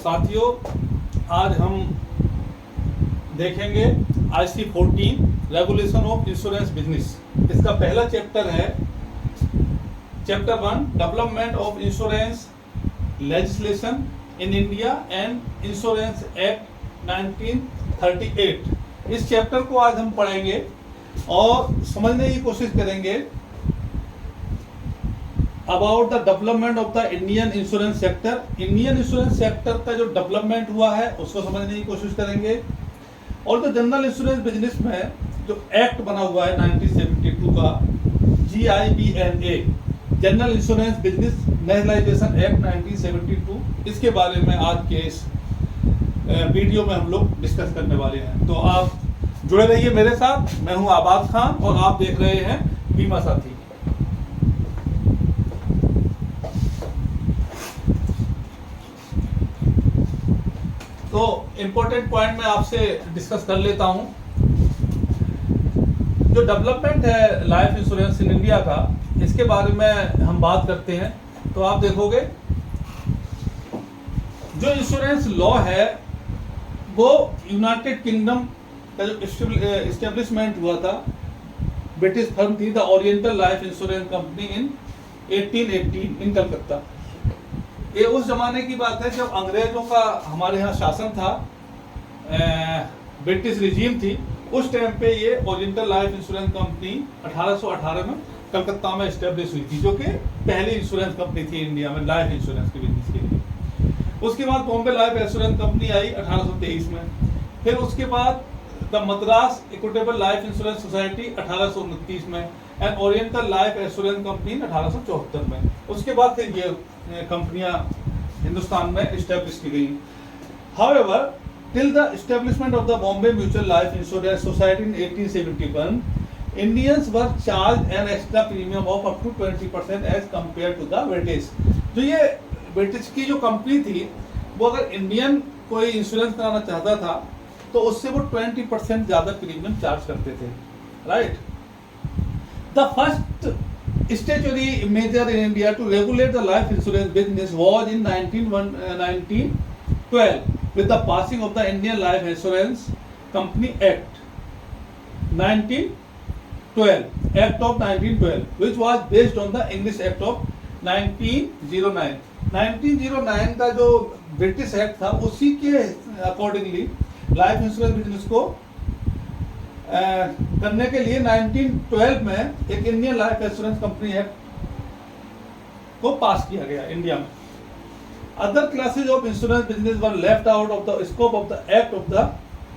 साथियों, आज हम देखेंगे IC 14 regulation of insurance business. इसका पहला चैप्टर है chapter 1 development of insurance legislation in India and insurance act 1938। इस चैप्टर को आज हम पढ़ेंगे और समझने की कोशिश करेंगे about the development of the Indian insurance sector. Indian insurance sector का जो डेवलपमेंट हुआ है उसको समझने की कोशिश करेंगे, और जो जनरल इंश्योरेंस बिजनेस में जो एक्ट बना हुआ है 1972 का GIBNA, general insurance business nationalisation act 1972, इसके बारे में आज के इस वीडियो में हम लोग डिस्कस करने वाले हैं। तो आप जुड़े रहिए मेरे साथ। मैं हूं आबाद खान और आप देख रहे हैं बीमा साथी। तो इम्पोर्टेंट पॉइंट मैं आपसे डिस्कस कर लेता हूं। जो डेवलपमेंट है लाइफ इंश्योरेंस इन इंडिया का, इसके बारे में हम बात करते हैं। तो आप देखोगे जो इंश्योरेंस लॉ है वो यूनाइटेड किंगडम का जो एस्टेब्लिशमेंट हुआ था, ब्रिटिश फर्म थी the oriental life insurance company इन 1818 इन कलकत्ता। ये उस जमाने की बात है जब अंग्रेजों का हमारे यहाँ शासन था, ब्रिटिश रिजीम थी। उस टाइम पे ये ओरिएंटल लाइफ इंश्योरेंस कंपनी 1818 में कलकत्ता में एस्टेब्लिश हुई थी, जो कि पहली इंश्योरेंस कंपनी थी इंडिया में लाइफ इंश्योरेंस के बिजनेस के लिए। उसके बाद बॉम्बे लाइफ इंश्योरेंस कंपनी आई 1823 में। फिर उसके बाद the Madras equitable life insurance society 1829 में, and oriental life insurance company 1874 में। उसके बाद फिर ये कंपनियां हिंदुस्तान में एस्टेब्लिश की गई। However, till the establishment of the Bombay mutual life insurance society in 1871, Indians were charge an extra premium of up to 20% as compare to the British. जो ये ब्रिटिश की जो कंपनी थी, वो अगर इंडियन कोई इंश्योरेंस कराना चाहता था तो उससे वो 20% ज्यादा प्रीमियम चार्ज करते थे, right. The first statutory measure in India to regulate the life insurance business was in 1912 with the passing of the Indian Life Insurance Company Act 1912, Act of 1912, which was based on the English Act of 1909। 1909 का जो British act था उसी के accordingly life insurance business को करने के लिए 1912 में एक Indian life insurance company act को पास किया गया इंडिया में। Other classes of insurance business were left out of the scope of the act of the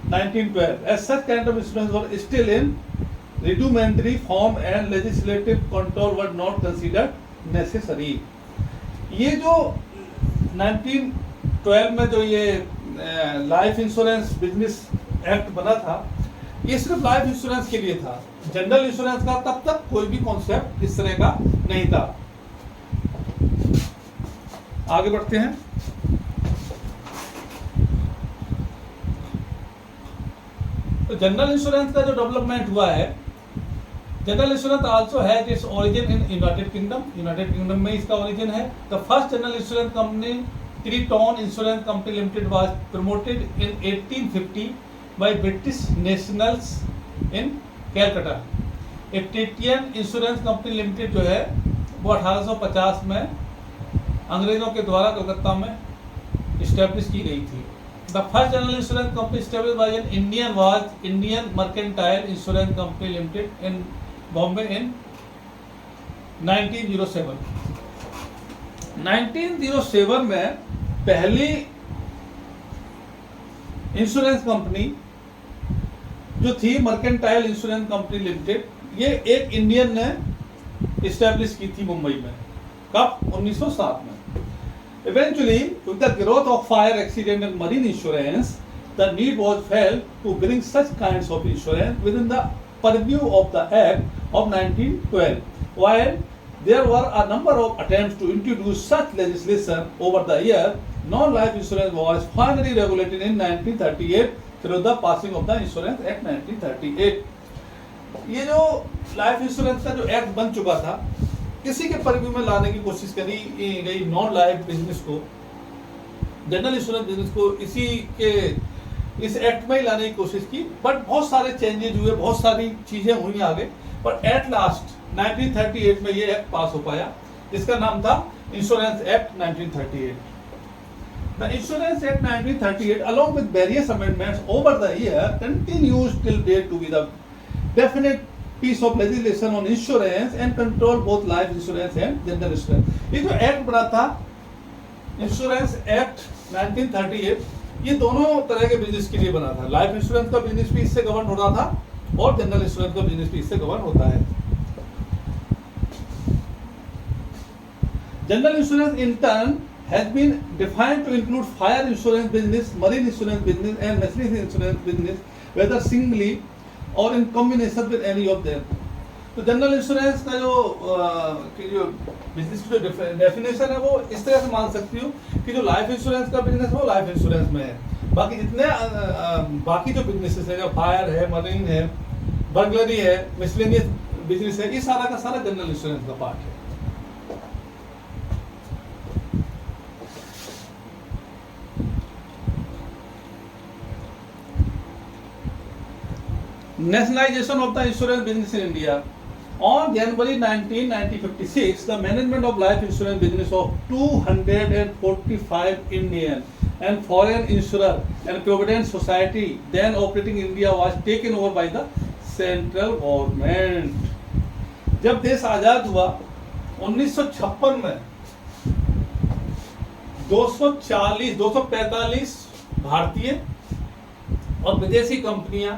1912 as such kind of insurance were still in rudimentary form and legislative control were not considered necessary. ये जो 1912 में जो ये life insurance business act बना था, ये सिर्फ life insurance के लिए था। जनरल इंश्योरेंस का तब तक कोई भी कॉन्सेप्ट इस तरह का नहीं था। आगे बढ़ते हैं। तो जनरल इंश्योरेंस का जो डेवलपमेंट हुआ है, general insurance also has its origin in United Kingdom. United Kingdom में इसका ओरिजिन है। The first general insurance company Triton insurance company limited was promoted in 1850 by British nationals in Calcutta। एक टेटियन insurance company limited जो है वो 1850 में अंग्रेजों के द्वारा कलकत्ता में इस्टेब्लिश की गई थी। The first general insurance company establish by an Indian was Indian mercantile insurance company limited in Bombay in 1907। 1907 में पहली इंश्योरेंस कंपनी जो थी मर्केंटाइल इंश्योरेंस कंपनी लिमिटेड, ये एक इंडियन ने इस्टेब्लिश की थी मुंबई में। कब? 1907 में। Eventually with the growth of fire accident and marine insurance, the need was felt to bring such kinds of insurance within the purview of the act of 1912, while there were a number of attempts to introduce such legislation over the year. Non-life insurance was finally regulated in 1938 through the passing of the Insurance Act 1938। ये जो life insurance का जो act बन चुका था, इसी के परिव्यू में लाने की कोशिश करी गई नॉन लाइफ बिजनेस को। जनरल इंश्योरेंस बिजनेस को इस एक्ट में ही लाने की कोशिश की, बट बहुत सारे चेंजेज हुए, बहुत सारी चीजें हुई आगे, पर एट लास्ट 1938 में ये एक्ट पास हो पाया, जिसका नाम था insurance act 1938। The Insurance Act 1938, along with various amendments over the year, continues till date to be the definite piece of legislation on insurance and control both life insurance and general insurance. ये जो act बना था insurance act 1938, ये दोनों तरह के business के लिए बना था। लाइफ इंश्योरेंस का बिजनेस भी इससे गवर्न हो रहा था और जनरल इंश्योरेंस का बिजनेस भी इससे गवर्न होता है। General insurance in turn has been defined to include fire insurance business, marine insurance business and machinery insurance business, whether singly or in combination with any of them. तो general insurance का जो business की जो definition है वो इस तरह से मान सकती हूँ कि जो लाइफ इंश्योरेंस का बिजनेस है वो लाइफ इंश्योरेंस में है, बाकी जितने बाकी जो बिजनेसेस है, जो फायर है, मरीन है, बर्गलरी है, मिसलेनियस बिजनेस है, ये सारा का सारा जनरल इंश्योरेंस का पार्ट है। Nationalization of the insurance business in India. On January 19, 1956, the management of life insurance business of 245 Indian and foreign insurer and provident society then operating in India was taken over by the central government. जब देश आजाद हुआ 1956 में 245 भारतीय और विदेशी कंपनियां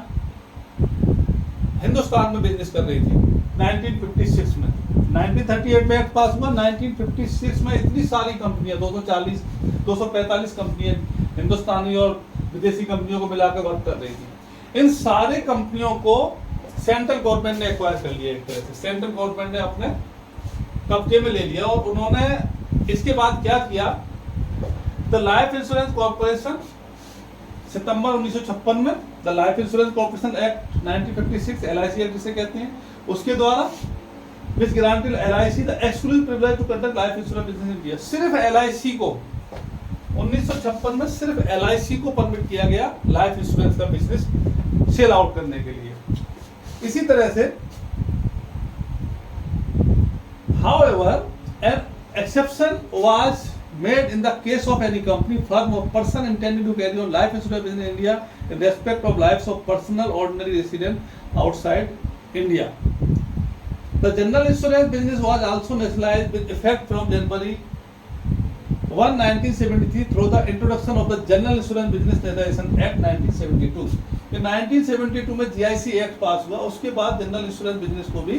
हिंदुस्तान में business कर रही थी। 1956 में 1938 में एक्ट पास हुआ, 1956 में इतनी सारी कंपनियां 245 कंपनियां हिंदुस्तानी और विदेशी कंपनियों को मिलाकर वर्क कर रही थी। इन सारे कंपनियों को सेंट्रल गवर्नमेंट ने एक्वायर कर लिया, एक तरह से सेंट्रल गवर्नमेंट ने अपने कब्जे में ले लिया। और उन्होंने इसके बाद क्या किया, द लाइफ इंश्योरेंस कॉर्पोरेशन सितंबर 1956 में the life insurance corporation act 1956 LIC act जिसे कहते हैं, उसके द्वारा which granted LIC the exclusive privilege to conduct life insurance business in India. सिर्फ LIC को 1956 में सिर्फ LIC को परमिट किया गया लाइफ इंश्योरेंस का बिजनेस सेल आउट करने के लिए। इसी तरह से however an exception was made in the case of any company, firm or person intending to carry on life insurance business in India in respect of lives of personal ordinary resident outside India. The general insurance business was also nationalized with effect from January 1, 1973 through the introduction of the General Insurance Business Nationalization Act 1972. In 1972 में GIC act पास हुआ, उसके बाद general insurance business को भी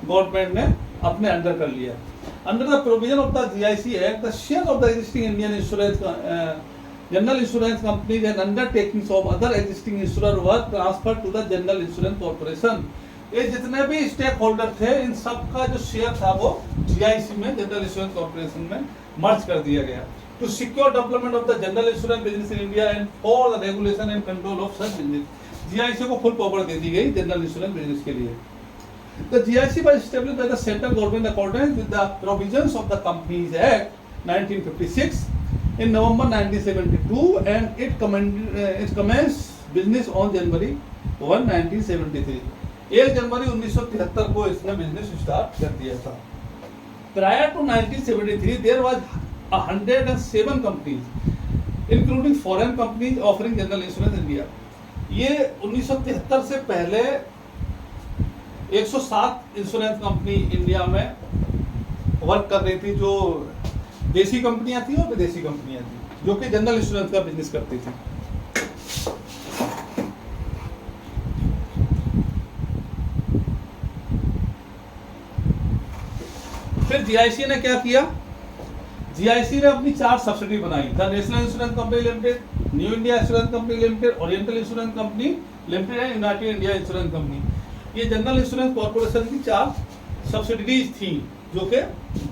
government ने अपने under कर लिया। Under the provision of the GIC Act, the shares of the existing Indian insurance general insurance companies and undertakings of other existing insurers were transferred to the General Insurance Corporation. ये जितने भी stake holder थे, इन सब का जो share था वो GIC में, जनरल इंश्योरेंस कॉर्पोरेशन में मर्ज कर दिया गया। To secure development of the general insurance business in India and for the regulation and control of such business, GIC को फुल पावर दे दी गई जनरल इंश्योरेंस बिजनेस के लिए। The GIC was established by the central government in accordance with the provisions of the Companies Act 1956 in November 1972 and it commenced business on January 1, 1973. 1 जनवरी 1973 को इसने business start कर दिया था। Prior to 1973, there was 107 companies, including foreign companies offering general insurance in India. ये 1973 से पहले 107 insurance company India में work कर रही थी, जो देसी कंपनियां थी और विदेशी कंपनियां थी, जो कि जनरल इंश्योरेंस का बिजनेस करती थी। फिर जीआईसी ने क्या किया, जीआईसी ने अपनी 4 सब्सिडी बनाई, the national insurance company limited, new India insurance company limited, oriental insurance company limited and united India insurance company. ये जनरल इंश्योरेंस कॉर्पोरेशन की 4 सब्सिडीज थी जो कि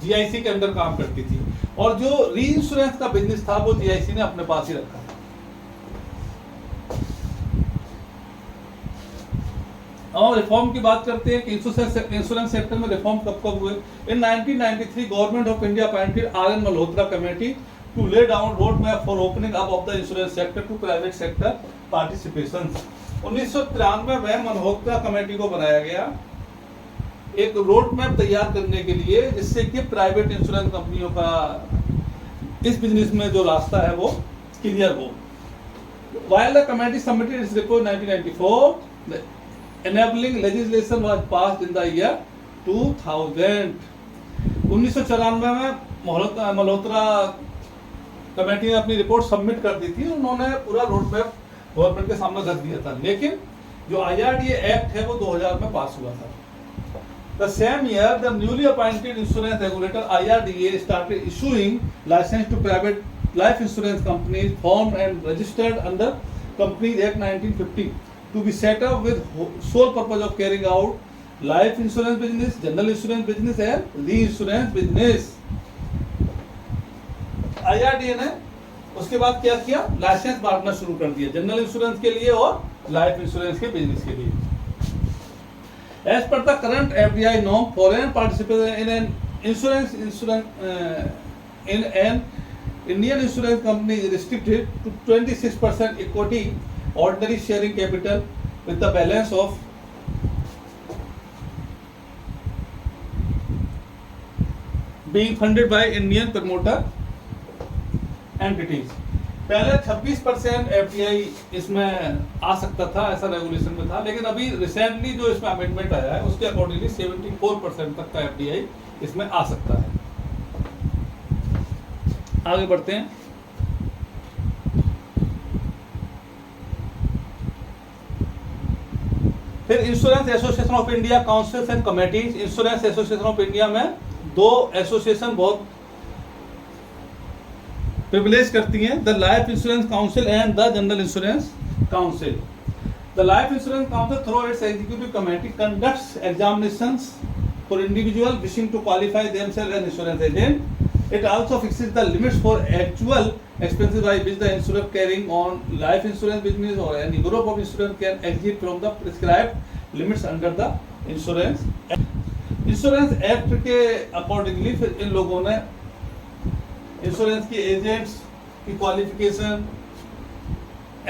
जीआईसी के अंदर काम करती थी, और जो री इंश्योरेंस का बिजनेस था वो जीआईसी ने अपने पास ही रखा। और रिफॉर्म की बात करते हैं कि इंश्योरेंस सेक्टर में रिफॉर्म कब कब हुए। In 1993 government of India appointed R N Malhotra committee to lay down roadmap for opening up of the insurance sector to private sector participation. 1993 में मल्होत्रा कमेटी को बनाया गया एक रोड मैप तैयार करने के लिए, जिससे कि प्राइवेट इंश्योरेंस कंपनियों का इस बिजनेस में जो रास्ता है वो क्लियर हो. While the committee submitted its report in 1994, the enabling legislation was passed in the year 2000. 1994 में मल्होत्रा कमेटी ने अपनी रिपोर्ट सबमिट कर दी थी. उन्होंने पूरा रोड मैप गवर्नमेंट के सामने रख दिया था, लेकिन जो IRDA एक्ट है वो 2000 में पास हुआ था. The same year, the newly appointed insurance regulator IRDA started issuing license to private life insurance companies formed and registered under Companies Act 1950 to be set up with sole purpose of carrying out life insurance business, general insurance business and reinsurance business. IRDA ने उसके बाद क्या किया, licence बांटना शुरू कर दिया general insurance के लिए और लाइफ इंश्योरेंस के बिजनेस के लिए. As per the current FDI norm, foreign participation in an in an Indian insurance company is restricted to 26% equity ordinary sharing capital with the balance of being funded by Indian promoter entities. पहले 26% FDI इसमें आ सकता था, ऐसा regulation में था, लेकिन अभी recently जो इसमें अमेंडमेंट आया है उसके अकॉर्डिंगली 74% तक का FDI इसमें आ सकता है. आगे बढ़ते हैं. फिर insurance association of India councils and committees. Insurance association of India में दो एसोसिएशन बहुत प्रिविलेज करती हैं, the life insurance council and the general insurance council. The life insurance council through its executive committee conducts examinations for individual wishing to qualify themselves as insurance agent. It also fixes the limits for actual expenses by which the insurer carrying on life insurance business or any group of insurance can exit from the prescribed limits under the insurance act. Insurance Act के accordingly फिर इन लोगों ने insurance के agents की qualification,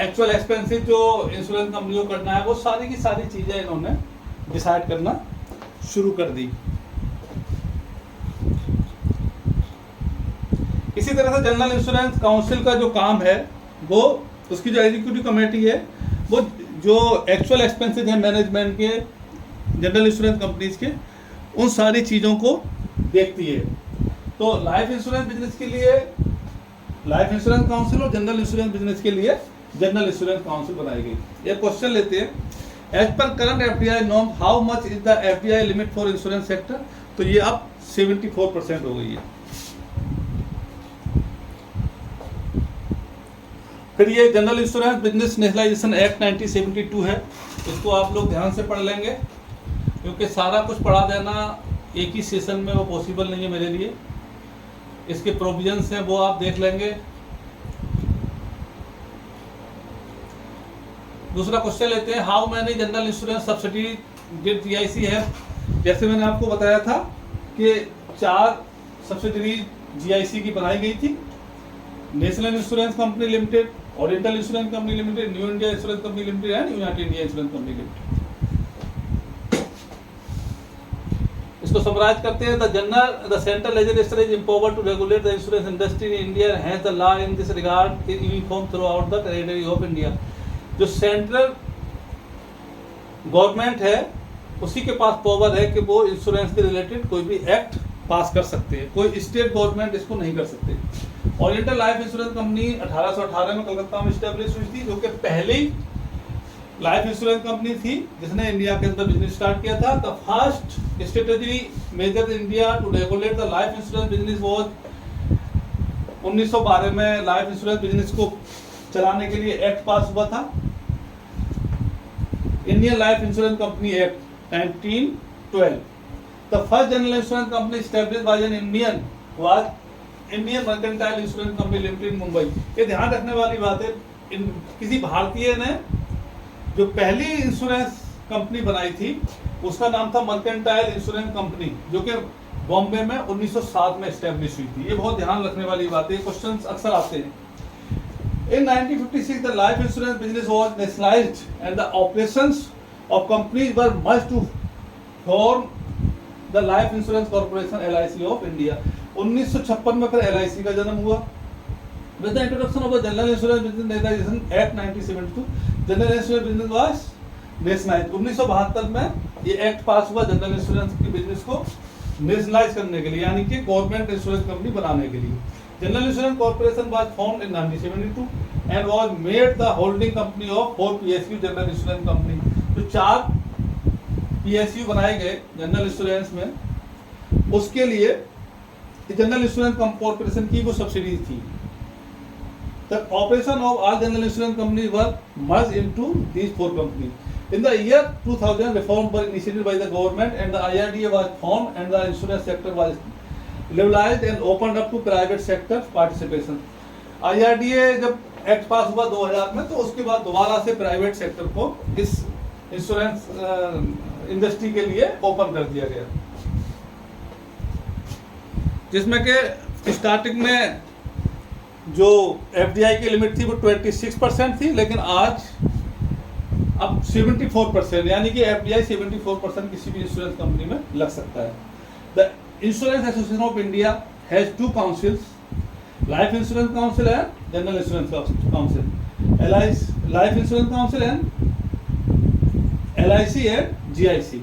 actual expenses जो insurance company को करना है, वो सारी की सारी चीजें इन्होंने डिसाइड करना शुरू कर दी. इसी तरह से जनरल इंश्योरेंस काउंसिल का जो काम है वो उसकी जो एग्जीक्यूटिव कमेटी है वो जो एक्चुअल एक्सपेंसेस हैं मैनेजमेंट के, जनरल इंश्योरेंस कंपनीज के, उन सारी चीज़ों को देखती है. तो लाइफ इंश्योरेंस बिजनेस के लिए लाइफ इंश्योरेंस काउंसिल और जनरल इंश्योरेंस बिजनेस के लिए जनरल इंश्योरेंस काउंसिल बनाई गई. एक क्वेश्चन लेते हैं. As per current FDI norm how much is the FDI limit for insurance sector. तो ये अब 74% हो गई है. फिर ये general insurance business nationalisation act 1972 है. इसको आप लोग ध्यान से पढ़ लेंगे, क्योंकि सारा कुछ पढ़ा देना एक ही सेशन में वो पॉसिबल नहीं है मेरे लिए. इसके प्रोविजंस हैं वो आप देख लेंगे. दूसरा क्वेश्चन लेते हैं. How many general insurance subsidy did GIC है. जैसे मैंने आपको बताया था कि 4 सब्सिडरी GIC की बनाई गई थी. National insurance company limited, oriental insurance company limited, new India insurance company limited and united India insurance company limited. इसको समराइज करते हैं. The central legislature is empowered to regulate the insurance industry in India and has the law in this regard is uniform throughout the territory of India. जो central government है उसी के पास power है कि वो insurance के related कोई भी एक्ट पास कर सकते हैं. कोई स्टेट गवर्नमेंट इसको नहीं कर सकते. ओरिएंटल लाइफ इंश्योरेंस कंपनी 1818 में कलकत्ता में स्टैब्लिश हुई थी, जो कि पहली लाइफ इंश्योरेंस कंपनी थी जिसने इंडिया के अंदर बिजनेस स्टार्ट किया था. The first strategy major in India to regulate the life insurance business was 1912 में लाइफ इंश्योरेंस बिजनेस को चलाने के लिए एक्ट पास हुआ था, Indian life insurance company act 1912. The first general insurance company established bye an Indian was Indian mercantile insurance company limited Mumbai. ये ध्यान रखने वाली बात है, किसी भारतीय ने जो पहली इंश्योरेंस कंपनी बनाई थी उसका नाम था मर्केंटाइल इंश्योरेंस कंपनी, जो कि बॉम्बे में 1907 में एस्टेब्लिश हुई थी। ये बहुत ध्यान रखने वाली बात है, क्वेश्चंस अक्सर आते हैं। In 1956, the life insurance business was nationalized and the operations of companies were merged to form the Life Insurance Corporation (LIC) of India। 1956 में फिर LIC का जन्म हुआ। With the introduction of the General Insurance Business Nationalization Act 1972, General Insurance Business was nationalized। 1972 में ये act पास हुआ general insurance की business को नेशनलाइज करने के लिए, यानी कि गवर्नमेंट इंश्योरेंस कंपनी बनाने के लिए। General insurance corporation was formed in 1972 and was made the holding company of 4 PSU general insurance company. तो 4 PSU बनाए गए जनरल इंश्योरेंस में, उसके लिए जनरल इंश्योरेंस कॉर्पोरेशन की वो सब्सिडीज थी। The operation of all general insurance companies were merged into these 4 companies. In the year 2000, reforms were initiated by the government and the IRDA was formed and the insurance sector was liberalized and opened up to private sector participation. IRDA जब act पास हुआ 2000 में, तो उसके बाद दोबारा से private sector को इस इंश्योरेंस इंडस्ट्री के लिए ओपन कर दिया गया, जिसमें के स्टार्टिंग में जो FDI की लिमिट थी वो 26% थी, लेकिन आज अब 74%, यानी कि FDI 74% किसी भी इंश्योरेंस कंपनी में लग सकता है। The insurance association of India has 2 councils, life insurance council and general insurance council, life insurance council and LIC and GIC.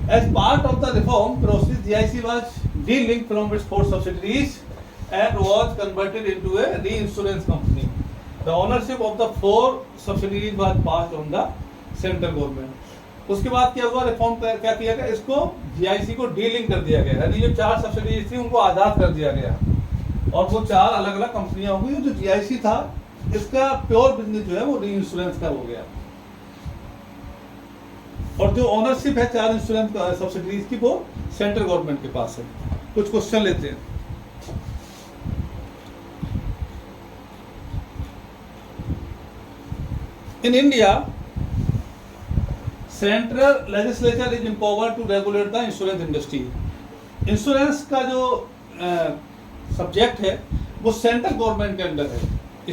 As part of the reform process, GIC was de-linked from its 4 subsidiaries and was converted into a reinsurance company. The ownership of the 4 subsidiaries was passed on the central government. उसके बाद क्या हुआ, reform क्या किया गया, इसको GIC को delink कर दिया गया, यानी जो 4 सब्सिडीज थी उनको आज़ाद कर दिया गया और वो 4 अलग अलग कंपनियां हो गई। जो GIC था इसका प्योर बिजनेस जो है वो री इंश्योरेंस का हो गया, और जो ओनरशिप है 4 इंश्योरेंस सब्सिडीज की वो सेंट्रल गवर्नमेंट के पास है। कुछ क्वेश्चन लेते हैं। In India, central legislature is empowered to regulate the insurance industry. Insurance का जो सब्जेक्ट है वो सेंट्रल गवर्नमेंट के अंडर है,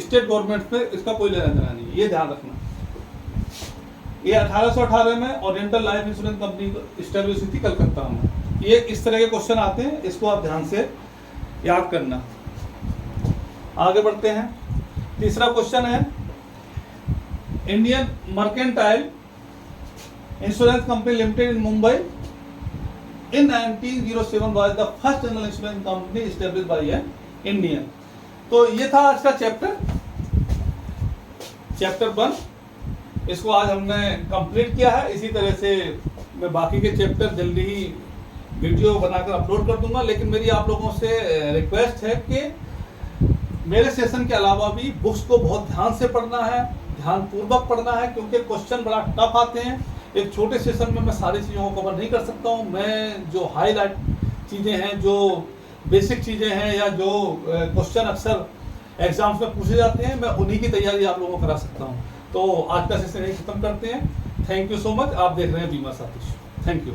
स्टेट गवर्नमेंट पे इसका कोई लेना देना नहीं, ये ध्यान रखना। ये 1818 में oriental life insurance company establish हुई थी कलकत्ता में। ये इस तरह के क्वेश्चन आते हैं, इसको आप ध्यान से याद करना। आगे बढ़ते हैं। तीसरा क्वेश्चन है, Indian mercantile insurance company limited in Mumbai in 1907 was the first general insurance company established by an Indian। तो ये था आज का चैप्टर 1। इसको आज हमने कंप्लीट किया है। इसी तरह से मैं बाकी के चैप्टर जल्दी ही वीडियो बनाकर अपलोड कर दूंगा, लेकिन मेरी आप लोगों से रिक्वेस्ट है कि मेरे सेशन के अलावा भी बुक्स को बहुत ध्यान से पढ़ना है, ध्यानपूर्वक पढ़ना है, क्योंकि क्वेश्चन बड़ा टफ आते हैं। एक छोटे सेशन में मैं सारी चीज़ों को कवर नहीं कर सकता हूँ। मैं जो हाईलाइट चीज़ें हैं, जो बेसिक चीज़ें हैं, या जो क्वेश्चन अक्सर एग्जाम्स में पूछे जाते हैं, मैं उन्हीं की तैयारी आप लोगों को करा सकता हूँ। तो आज का सेशन यही खत्म करते हैं। Thank you so much. आप देख रहे हैं बीमा साथी। Thank you.